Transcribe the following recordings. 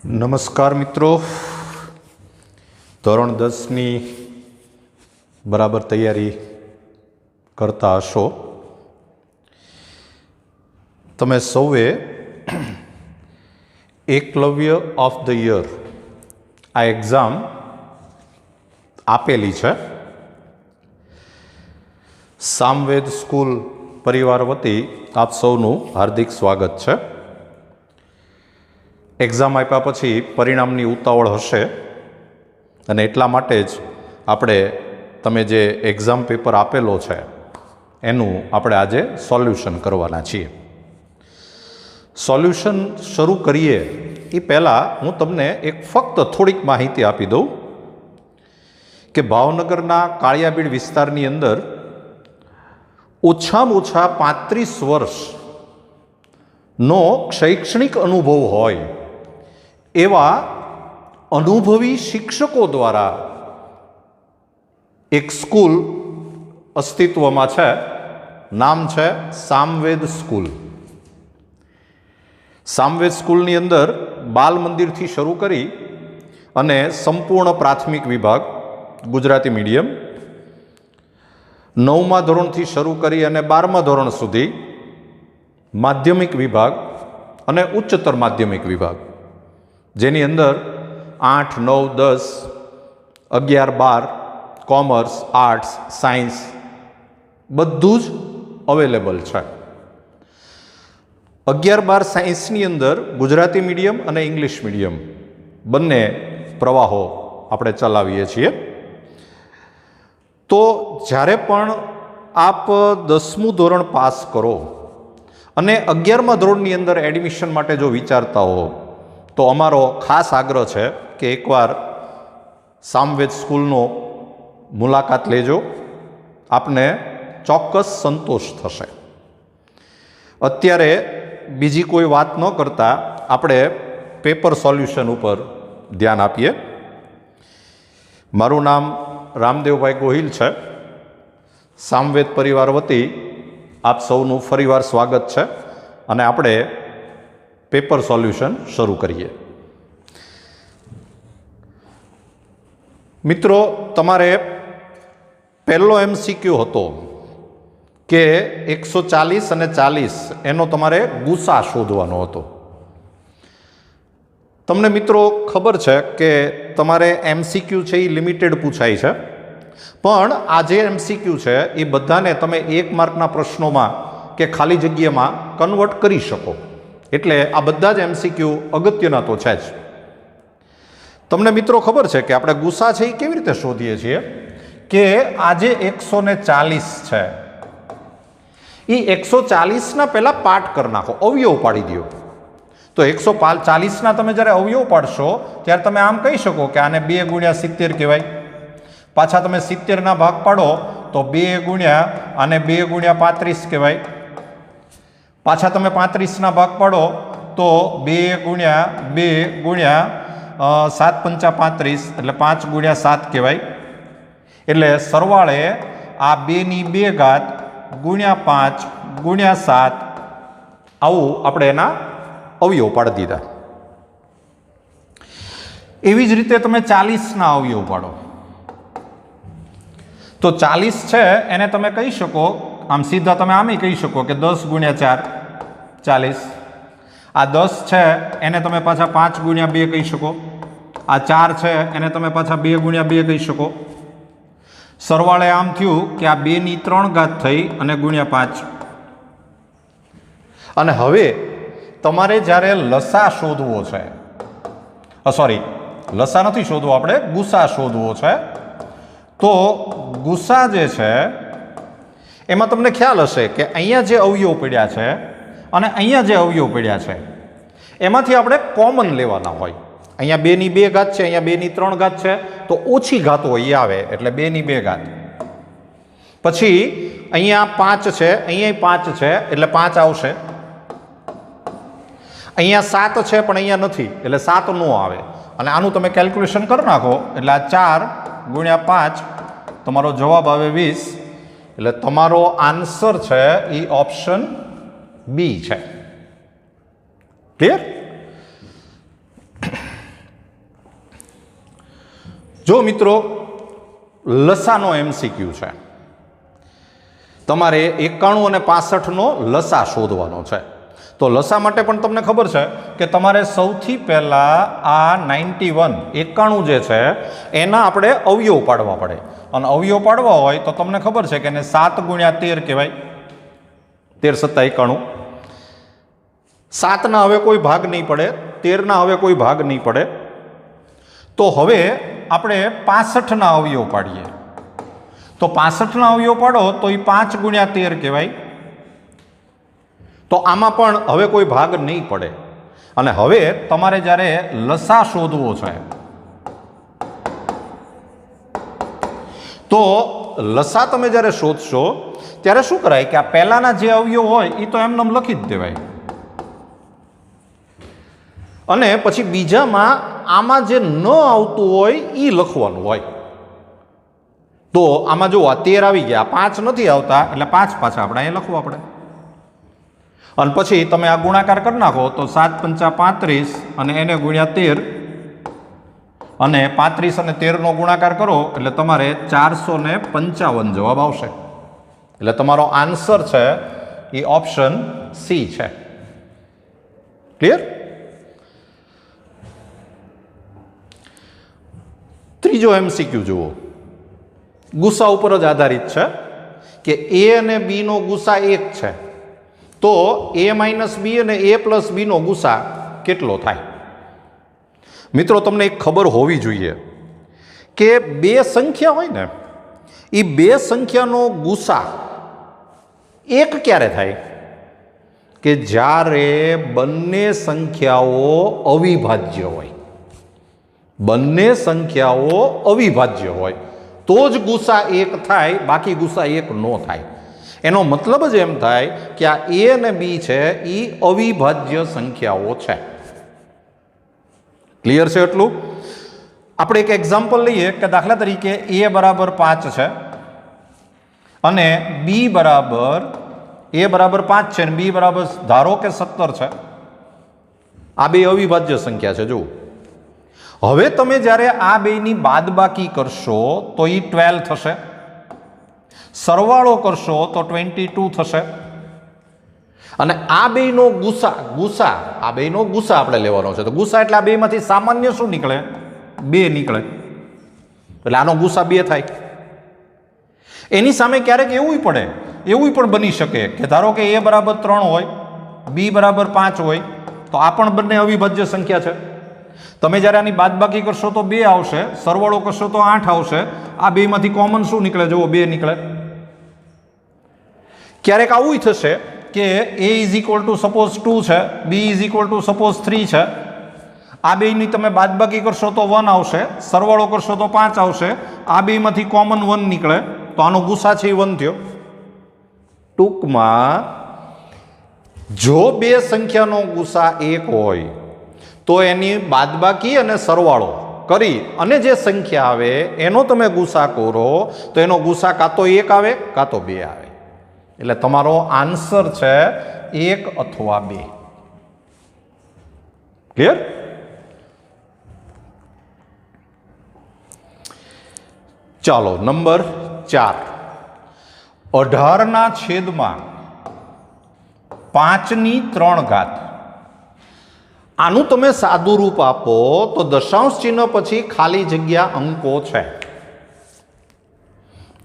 નમસ્કાર મિત્રો, ધોરણ 10ની બરાબર તૈયારી કરતા હશો. તમે સૌએ એકલવ્ય ઓફ ધ યર આ એક્ઝામ આપેલી છે. સામવેદ સ્કૂલ પરિવાર વતી આપ સૌનું હાર્દિક સ્વાગત છે. એક્ઝામ આપ્યા પછી પરિણામની ઉતાવળ હશે અને એટલા માટે જ આપણે તમે જે એક્ઝામ પેપર આપેલો છે એનું આપણે આજે સોલ્યુશન કરવાના છીએ. સોલ્યુશન શરૂ કરીએ એ પહેલાં હું તમને એક ફક્ત થોડીક માહિતી આપી દઉં કે ભાવનગરના કાળિયાબીડ વિસ્તારની અંદર ઓછામાં ઓછા 35 વર્ષનો શૈક્ષણિક અનુભવ હોય એવા અનુભવી શિક્ષકો દ્વારા એક સ્કૂલ અસ્તિત્વમાં છે. નામ છે સામવેદ સ્કૂલ. સામવેદ સ્કૂલની અંદર બાલ મંદિરથી શરૂ કરી અને સંપૂર્ણ પ્રાથમિક વિભાગ ગુજરાતી મીડિયમ, 9મા ધોરણથી શરૂ કરી અને 12મા ધોરણ સુધી માધ્યમિક વિભાગ અને ઉચ્ચતર માધ્યમિક વિભાગ, જેની અંદર 8, 9, 10, 11, 12 કોમર્સ, આર્ટ્સ, સાયન્સ બધું જ અવેલેબલ છે. 11, 12 સાયન્સની અંદર ગુજરાતી મીડિયમ અને ઇંગ્લિશ મીડિયમ બંને પ્રવાહો આપણે ચલાવીએ છીએ. તો જ્યારે પણ આપ 10મું ધોરણ પાસ કરો અને 11મા ધોરણની અંદર એડમિશન માટે જો વિચારતા હો તો અમારો ખાસ આગ્રહ છે કે એકવાર સામવેદ સ્કૂલનો મુલાકાત લેજો. આપને ચોક્કસ સંતોષ થશે. અત્યારે બીજી કોઈ વાત ન કરતા આપણે પેપર સોલ્યુશન ઉપર ધ્યાન આપીએ. મારું નામ રામદેવભાઈ ગોહિલ છે. સામવેદ પરિવાર વતી આપ સૌનું ફરીવાર સ્વાગત છે અને આપણે પેપર સોલ્યુશન શરૂ કરીએ. મિત્રો, તમારે પહેલો MCQ હતો કે 140 અને 40 એનો તમારે ગુસા શોધવાનો હતો. તમને મિત્રો ખબર છે કે તમારે MCQ છે એ લિમિટેડ પૂછાય છે, પણ આ જે MCQ છે એ બધાને તમે 1 માર્કના પ્રશ્નોમાં કે ખાલી જગ્યામાં કન્વર્ટ કરી શકો. એટલે આ બધા જ MCQ અગત્યના તો છે જ. તમને મિત્રો ખબર છે કે આપણે ગુસા છે એ કેવી રીતે શોધીએ છીએ કે આ જે 140 છે એ 140ના પહેલાં પાર્ટ કરી નાખો, અવયવ પાડી દો. તો 140ના તમે જ્યારે અવયવ પાડશો ત્યારે તમે આમ કહી શકો કે આને 2 ગુણ્યા 70 કહેવાય. પાછા તમે 70ના ભાગ પાડો તો 2 ગુણ્યા આને 2 ગુણ્યા 35 કહેવાય. પાછા તમે 35ના ભાગ પાડો તો 2 ગુણ્યા 2 ગુણ્યા 7 પંચા 35 એટલે 5 ગુણ્યા 7 કહેવાય. એટલે સરવાળે આ 2ની 2 ઘાત ગુણ્યા 5 ગુણ્યા 7 આવું આપણે એના અવયવ પાડી દીધા. એવી જ રીતે તમે 40ના અવયવ પાડો તો 40 છે એને તમે કહી શકો, આમ સીધા તમે આમ કહી શકો કે 10 ગુણ્યા 4 40. આ 10 છે એને તમે પાછા 5 ગુણ્યા 2 કહી શકો. આ 4 છે એને તમે પાછા 2 ગુણ્યા 2 કહી શકો. સરવાળે આમ થયું કે આ 2ની 3 ઘાત થઈ અને ગુણ્યા 5. અને હવે તમારે જ્યારે લસા શોધવો છે, સોરી લસા નથી શોધવો, આપણે ગુસા શોધવો છે. તો ગુસા જે છે એમાં તમને ખ્યાલ હશે કે અહીંયા જે અવયવ પડ્યા છે અને અહીંયા જે અવયવ પડ્યા છે એમાંથી આપણે કોમન લેવાના હોય. અહીંયા 2ની 2 ઘાત છે, અહીંયા 2ની 3 ઘાત છે, તો ઓછી ઘાતો અહીં આવે એટલે 2ની 2 ઘાત. પછી અહીંયા 5 છે, અહીંયા 5 છે એટલે 5 આવશે. અહીંયા 7 છે પણ અહીંયા નથી એટલે 7 નો આવે. અને આનું તમે કેલ્ક્યુલેશન કરી નાખો એટલે આ 4 ગુણ્યા 5 તમારો જવાબ આવે 20. એટલે તમારો આન્સર છે એ ઓપ્શન બી છે. ક્લિયર? જો મિત્રો લસાનો MCQ છે, તમારે 91 અને 65નો લસા શોધવાનો છે. તો લસા માટે પણ તમને ખબર છે કે તમારે સૌથી પહેલાં આ 91 જે છે એના આપણે અવયવ પાડવા પડે, અને અવયવ પાડવા હોય તો તમને ખબર છે કે એને 7 ગુણ્યા 13 કહેવાય. 13 સત્તા 91. 7ના હવે કોઈ ભાગ નહીં પડે, 13ના હવે કોઈ ભાગ નહીં પડે. તો હવે આપણે 65ના અવયવ પાડીએ. તો 65ના અવયવ પાડો તો એ 5 ગુણ્યા 13 કહેવાય. તો આમાં પણ હવે કોઈ ભાગ નહીં પડે. અને હવે તમારે જ્યારે લસા શોધવો છે તો લસા તમે જ્યારે શોધશો ત્યારે શું કરાય કે આ પહેલાના જે અવયવ હોય એ તો એમને લખી જ દેવાય, અને પછી બીજામાં આમાં જે ન આવતું હોય એ લખવાનું હોય. તો આમાં જો 13 આવી ગયા, 5 નથી આવતા એટલે 5 પાછા આપણે અહીંયા લખવા પડે. અને પછી તમે આ ગુણાકાર કરી નાખો તો 7 પંચા 35 અને એને ગુણ્યા 13, અને 35 અને 13નો ગુણાકાર કરો એટલે તમારે 455 જવાબ આવશે. એટલે તમારો આન્સર છે એ ઓપ્શન સી છે. ક્લિયર? ત્રીજો MCQ જુઓ, ગુસા ઉપર જ આધારિત છે કે A અને B નો ગુસા 1 છે, તો A માઇનસ B અને A પ્લસ B નો ગુસા કેટલો થાય? મિત્રો તમને એક ખબર હોવી જોઈએ કે બે સંખ્યા હોય ને એ બે સંખ્યાનો ગુસા 1 ક્યારે થાય? કે જ્યારે બંને સંખ્યાઓ અવિભાજ્ય હોય. બંને સંખ્યાઓ અવિભાજ્ય હોય તો જ ગુસા 1 થાય, બાકી ગુસા 1 ન થાય. એનો મતલબ જ એમ થાય કે આ A અને B છે એ અવિભાજ્ય સંખ્યાઓ છે. ક્લિયર છે એટલું? આપણે એક એક્ઝામ્પલ લઈએ કે દાખલા તરીકે A બરાબર 5 છે અને B બરાબર A બરાબર 5 છે અને B બરાબર ધારો કે 17 છે. આ બે અવિભાજ્ય સંખ્યા છે. જુઓ, હવે તમે જ્યારે આ બેની બાદબાકી કરશો તો એ 12 થશે, સરવાળો કરશો તો 22 થશે, અને આ બેનો ગુસા આ બેનો ગુસા આપણે લેવાનો છે. તો ગુસા એટલે આ બેમાંથી સામાન્ય શું નીકળે? 2 નીકળે, એટલે આનો ગુસા 2 થાય. એની સામે ક્યારેક એવું પણ બની શકે કે ધારો કે A બરાબર 3 હોય, B બરાબર 5 હોય, તો આ પણ બંને અવિભાજ્ય સંખ્યા છે. તમે જ્યારે આની બાદબાકી કરશો તો 2 આવશે, સરવાળો કરશો તો 8 આવશે. આ બેમાંથી કોમન શું નીકળે? જુઓ, 2 નીકળે. ક્યારેક આવું થશે કે A is equal to suppose 2 છે, B is equal to suppose 3 છે. આ બેની તમે બાદબાકી કરશો તો 1 આવશે, સરવાળો કરશો તો 5 આવશે. આ બેમાંથી કોમન 1 નીકળે, તો આનો ગુસા છે એ 1 થયો. ટૂંકમાં જો બે સંખ્યાનો ગુસા 1 હોય તો એની બાદબાકી અને સરવાળો કરી અને જે સંખ્યા આવે એનો તમે ગુસા કરો તો એનો ગુસા કાં તો 1 આવે કાં તો 2 આવે. એટલે તમારો આન્સર છે 1 અથવા 2. ક્લિયર? ચાલો, નંબર 4. 18ના છેદમાં 5/3. આનું તમે સાદું રૂપ આપો તો દશાંશ ચિહ્ન પછી ખાલી જગ્યા અંકો છે.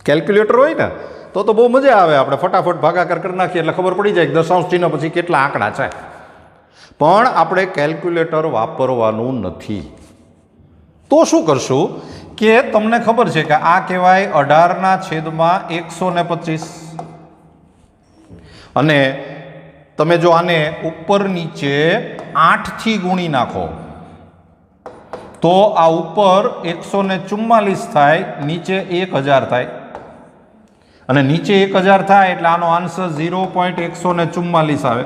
કેલ્ક્યુલેટર હોય ને તો બહુ મજા આવે, આપણે ફટાફટ ભાગાકાર કરી નાખીએ એટલે ખબર પડી જાય કે દશાંશ ચિહ્ન પછી કેટલા આંકડા છે. પણ આપણે કેલ્ક્યુલેટર વાપરવાનું નથી. તો શું કરશું કે તમને ખબર છે કે આ કહેવાય 18ના છેદમાં 125, અને તમે જો આને ઉપર નીચે 8 થી ગુણી નાખો તો આ ઉપર 144 થાય, નીચે 1000 થાય, અને નીચે 1000 થાય એટલે આનો આન્સર 0.144 આવે.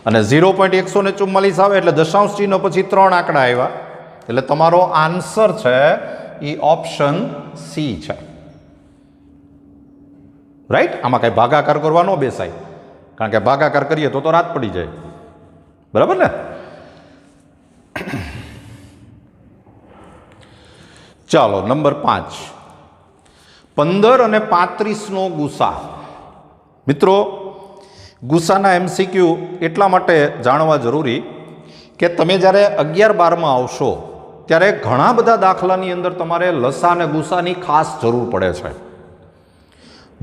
અને 0.144 આવે એટલે દશાંશ ચિહ્ન પછી 3 આંકડા આવ્યા, એટલે તમારો આન્સર છે એ ઓપ્શન સી છે. રાઈટ? આમાં કઈ ભાગાકાર કરવા ન બેસાય, કારણ કે ભાગાકાર કરીએ તો રાત પડી જાય. બરાબર ને? ચાલો નંબર 5, 15 અને 35નો ગુસા. મિત્રો, ગુસાના MCQ એટલા માટે જાણવા જરૂરી કે તમે જ્યારે 11-12માં આવશો ત્યારે ઘણા બધા દાખલાની અંદર તમારે લસા અને ગુસાની ખાસ જરૂર પડે છે.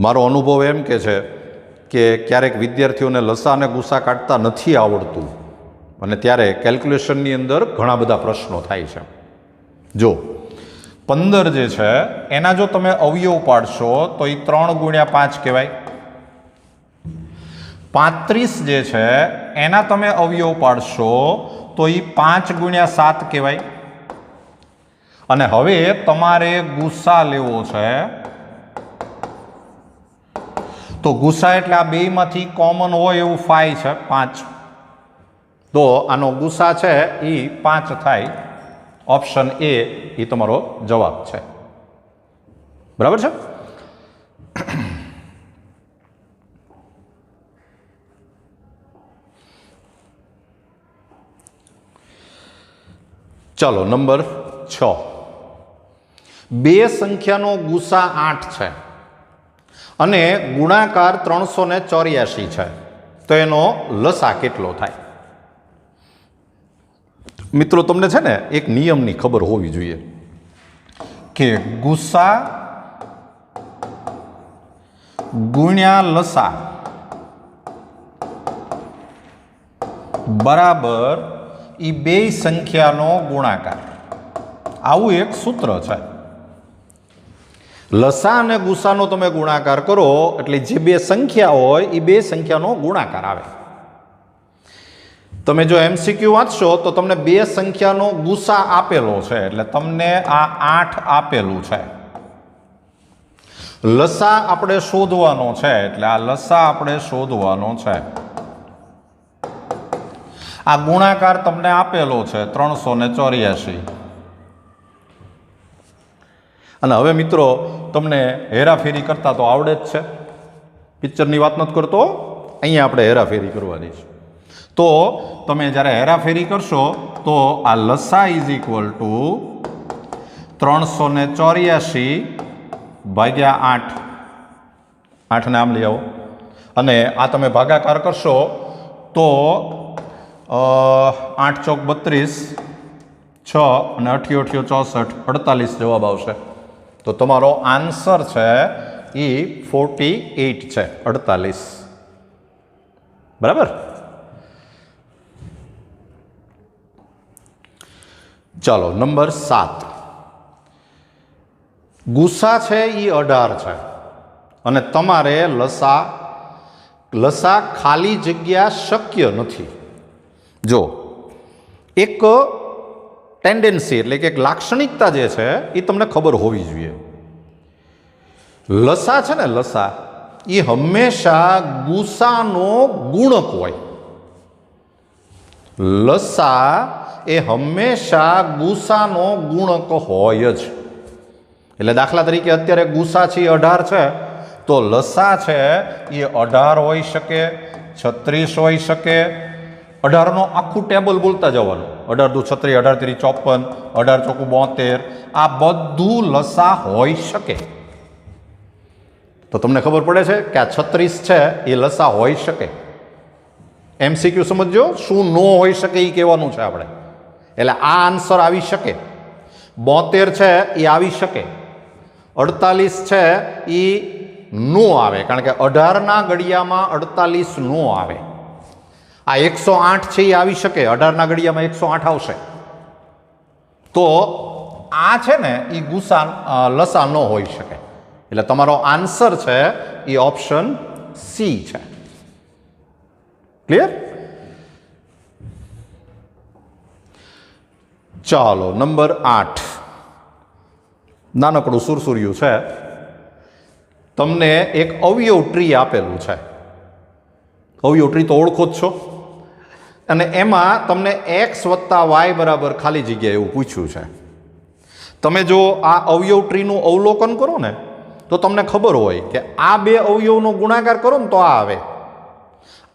મારો અનુભવ એમ કે છે કે ક્યારેક વિદ્યાર્થીઓને લસા અને ગુસા કાઢતા નથી આવડતું અને ત્યારે કેલ્ક્યુલેશનની અંદર ઘણા બધા પ્રશ્નો થાય છે. જો 15 જે છે એના જો તમે અવયવ પાડશો તો એ 3 ગુણ્યા 5 કહેવાય. 35 જે છે એના તમે અવયવ પાડશો તો એ 5 ગુણ્યા 7 કહેવાય. અને હવે તમારે ગુસા લેવો છે તો ગુસા એટલે આ બેમાંથી કોમન હોય એવું 5 છે, 5. તો આનો ગુસા છે એ 5 થાય. ઓપ્શન એ એ તમારો જવાબ છે. બરાબર છે. ચાલો નંબર 6, બે સંખ્યાનો ગુસા 8 છે અને ગુણાકાર 384 છે, તો એનો લસા કેટલો થાય? મિત્રો, તમને છે ને એક નિયમની ખબર હોવી જોઈએ કે ગુસા ગુણ્યા લસા બરાબર એ બે સંખ્યાનો ગુણાકાર. આવું એક સૂત્ર છે. લસા અને ગુસાનો તમે ગુણાકાર કરો એટલે જે બે સંખ્યા હોય એ બે સંખ્યાનો ગુણાકાર આવે. તમે જો MCQ વાંચશો તો તમને બે સંખ્યાનો ગુસા આપેલો છે એટલે તમને આ 8 આપેલું છે. લસા આપણે શોધવાનો છે એટલે આ લસા આપણે શોધવાનો છે. આ ગુણાકાર તમને આપેલો છે 384. અને હવે મિત્રો, તમને હેરાફેરી કરતા તો આવડે જ છે. પિક્ચરની વાત નથી કરતો, અહીંયા આપણે હેરાફેરી કરવાની છે. તો તમે જ્યારે હેરાફેરી કરશો તો આ લસા ઇઝ ઇક્વલ ટુ 384 ભાગ્યા 8. 8ને આમ લઈ આવો અને આ તમે ભાગાકાર કરશો તો 8 ચોક 32, 6 અને 8 64, 48 જવાબ આવશે. તો તમારો આન્સર છે એ 48 છે, 48. બરાબર. ચાલો નંબર 7, ગુસા છે એ 18 છે અને તમારે લસા ખાલી જગ્યા શક્ય નથી. જો એક ટેન્ડન્સી એટલે કે એક લાક્ષણિકતા જે છે એ તમને ખબર હોવી જોઈએ. લસા છે ને, લસા એ હંમેશા ગુસાનો ગુણક હોય. લસા એ હંમેશા ગુસાનો ગુણક હોય જ. એટલે દાખલા તરીકે અત્યારે ગુસા છે 18 છે તો લસા છે એ 18 હોઈ શકે, 36 હોઈ શકે. 18નો આખું ટેબલ બોલતા જવાનું. 18 દુ 36, 18 ત્રી 54, 18 ચોકું 72. આ બધું લસા હોઈ શકે. તો તમને ખબર પડે છે કે આ 36 છે એ લસા હોઈ શકે. MCQ સમજો, શું નો હોઈ શકે એ કહેવાનું છે આપણે. એટલે આ આન્સર આવી શકે. 72 છે એ આવી શકે. 48 છે એ નો આવે, કારણ કે 18ના ઘડિયામાં 48 નો આવે. આ 108 છે એ આવી શકે. 18ના ઘડિયામાં 108 આવશે. તો આ છે ને એ લસા ન હોઈ શકે. એટલે તમારો આન્સર છે એ ઓપ્શન સી છે. ક્લિયર? ચાલો નંબર 8, નાનકડું સુરસુર્યું છે. તમને એક અવયવ ટ્રી આપેલું છે. અવયવ ટ્રી તો ઓળખો જ છો. અને એમાં તમને x વત્તા y બરાબર ખાલી જગ્યા એવું પૂછ્યું છે. તમે જો આ અવયવ ટ્રીનું અવલોકન કરો ને તો તમને ખબર હોય કે આ બે અવયવનો ગુણાકાર કરો ને તો આ આવે,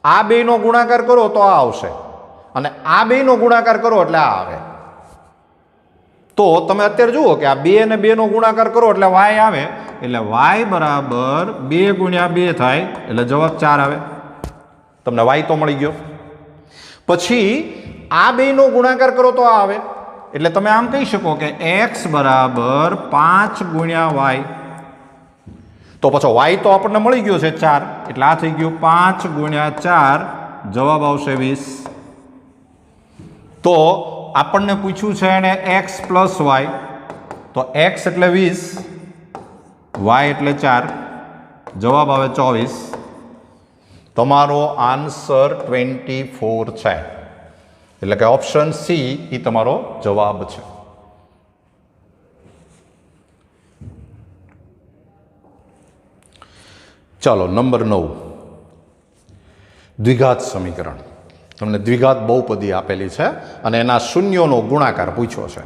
આ બેનો ગુણાકાર કરો તો આ આવશે, અને આ બેનો ગુણાકાર કરો એટલે આ આવે. તો તમે અત્યારે જુઓ કે આ 2 અને 2 નો ગુણાકાર કરો એટલે y આવે, એટલે y બરાબર 2 ગુણ્યા 2 થાય એટલે જવાબ 4 આવે. તમને y તો મળી ગયો. પછી આ 2 નો ગુણાકાર કરો તો આ આવે, એટલે તમે આમ કહી શકો કે x બરાબર 5 ગુણ્યા y. તો પછી y તો આપણને મળી ગયો છે 4, એટલે આ થઈ ગયું 5 ગુણ્યા 4, જવાબ આવશે 20. તો આપણને પૂછ્યું છે એને x પ્લસ y, તો x એટલે 20, y એટલે 4, જવાબ આવે 24. તમારો આન્સર 24 છે, એટલે કે ઓપ્શન સી એ તમારો જવાબ છે. ચાલો નંબર 9, દ્વિઘાત સમીકરણ. તમને દ્વિઘાત બહુપદી આપેલી છે અને એના શૂન્યોનો ગુણાકાર પૂછ્યો છે.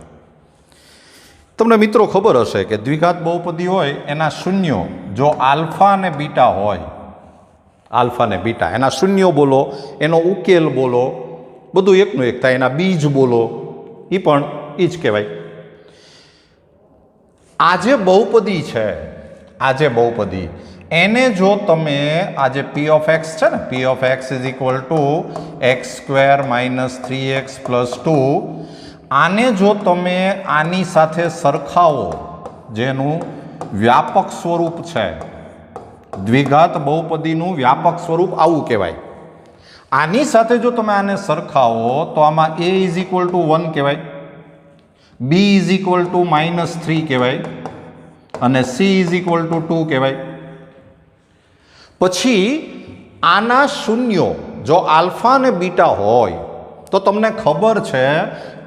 તમને મિત્રો ખબર હશે કે દ્વિઘાત બહુપદી હોય એના શૂન્યો જો આલ્ફા અને બીટા હોય, આલ્ફા અને બીટા એના શૂન્યો બોલો, એનો ઉકેલ બોલો, બધું એકનું એક થાય, એના બીજ બોલો, એ પણ એ જ કહેવાય. આ જે બહુપદી છે, આ જે બહુપદી, એને જો તમે આ જે p ઓફ x છે ને, p of x is equal to x² minus 3x plus 2, આને જો તમે આની સાથે સરખાવો, જેનું વ્યાપક સ્વરૂપ છે, દ્વિઘાત બહુપદીનું વ્યાપક સ્વરૂપ આવું કહેવાય. આની સાથે જો તમે આને સરખાવો તો આમાં a ઇઝ ઇક્વલ ટુ 1 કહેવાય, b ઇઝ ઇક્વલ ટુ -3 કહેવાય અને c ઇઝ ઇક્વલ ટુ 2 કહેવાય. પછી આના શૂન્યો જો આલ્ફા અને બીટા હોય તો તમને ખબર છે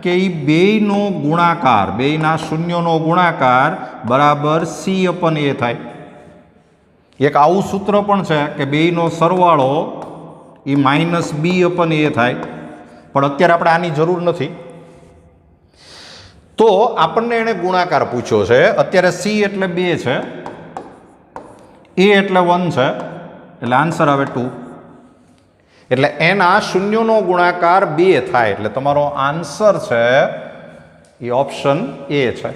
કે એ બેયનો ગુણાકાર, બેયના શૂન્યોનો ગુણાકાર બરાબર c/a થાય. એક આવું સૂત્ર પણ છે કે બેયનો સરવાળો એ -b/a થાય, પણ અત્યારે આપણે આની જરૂર નથી. તો આપણને એણે ગુણાકાર પૂછ્યો છે. અત્યારે c એટલે 2 છે, a એટલે 1 છે, એટલે આન્સર આવે 2. એટલે એના શૂન્યોનો ગુણાકાર 2 થાય, એટલે તમારો આન્સર છે એ ઓપ્શન એ છે.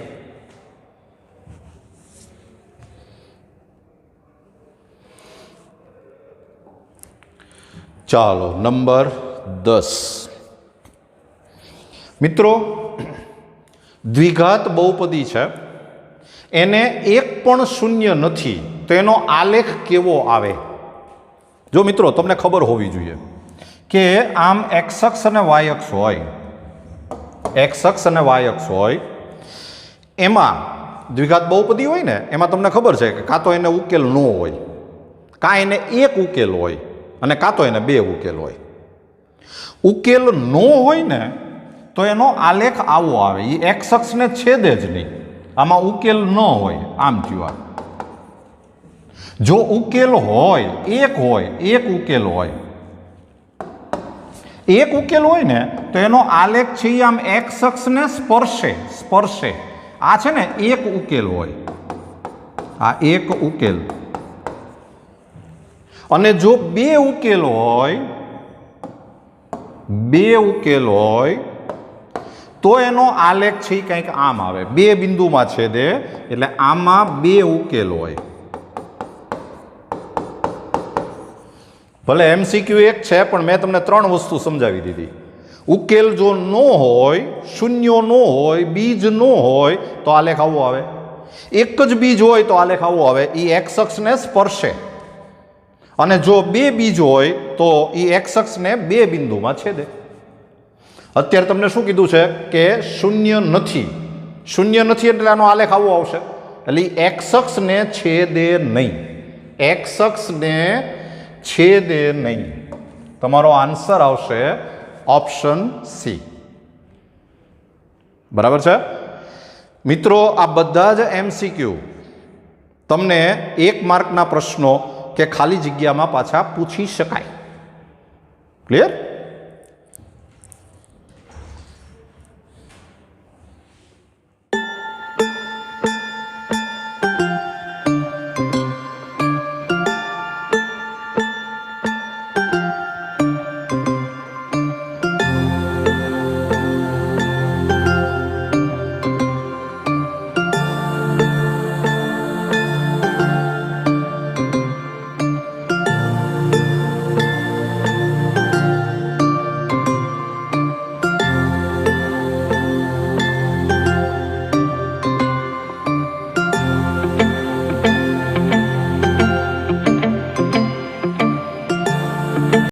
ચાલો નંબર 10. મિત્રો, દ્વિઘાત બહુપદી છે, એને એક પણ શૂન્ય નથી, તો એનો આલેખ કેવો આવે? જો મિત્રો તમને ખબર હોવી જોઈએ કે આમ x અક્ષ અને y અક્ષ હોય, x અક્ષ અને y અક્ષ હોય, એમાં દ્વિઘાત બહુપદી હોય ને, એમાં તમને ખબર છે કે કાં તો એને ઉકેલ ન હોય, કાં એને એક ઉકેલ હોય અને કાં તો એને 2 ઉકેલ હોય. ઉકેલ ન હોય ને તો એનો આલેખ આવો આવે, એ x અક્ષને છેદે જ નહીં, આમાં ઉકેલ ન હોય, આમ થયું. જો ઉકેલ હોય, એક ઉકેલ હોય, એક ઉકેલ હોય ને તો એનો આલેખ છે આમ x અક્ષને સ્પર્શે. આ છે ને એક ઉકેલ હોય, આ એક ઉકેલ. અને જો 2 ઉકેલ હોય, 2 ઉકેલ હોય તો એનો આલેખ છે કંઈક આમ આવે, 2 બિંદુમાં છેદે, એટલે આમાં 2 ઉકેલ હોય. ભલે MCQ એક છે, પણ મેં તમને 3 વસ્તુ સમજાવી દીધી. ઉકેલ જો ન હોય, શૂન્યો ન હોય, બીજ ન હોય તો આલેખ આવો આવે. એક જ બીજ હોય તો આલેખ આવો આવે, એ x અક્ષને સ્પર્શે. અને જો 2 બીજ હોય તો એ x અક્ષને 2 બિંદુમાં છેદે. અત્યારે તમને શું કીધું છે કે શૂન્ય નથી એટલે આનો આલેખ આવો આવશે, એટલે x અક્ષને છેદે નહીં, x અક્ષને છેદે નહીં. તમારો આન્સર આવશે ઓપ્શન સી. બરાબર છે મિત્રો? આ બધા જ MCQ તમને 1 માર્કના પ્રશ્નો કે ખાલી જગ્યામાં પાછા પૂછી શકાય. ક્લિયર?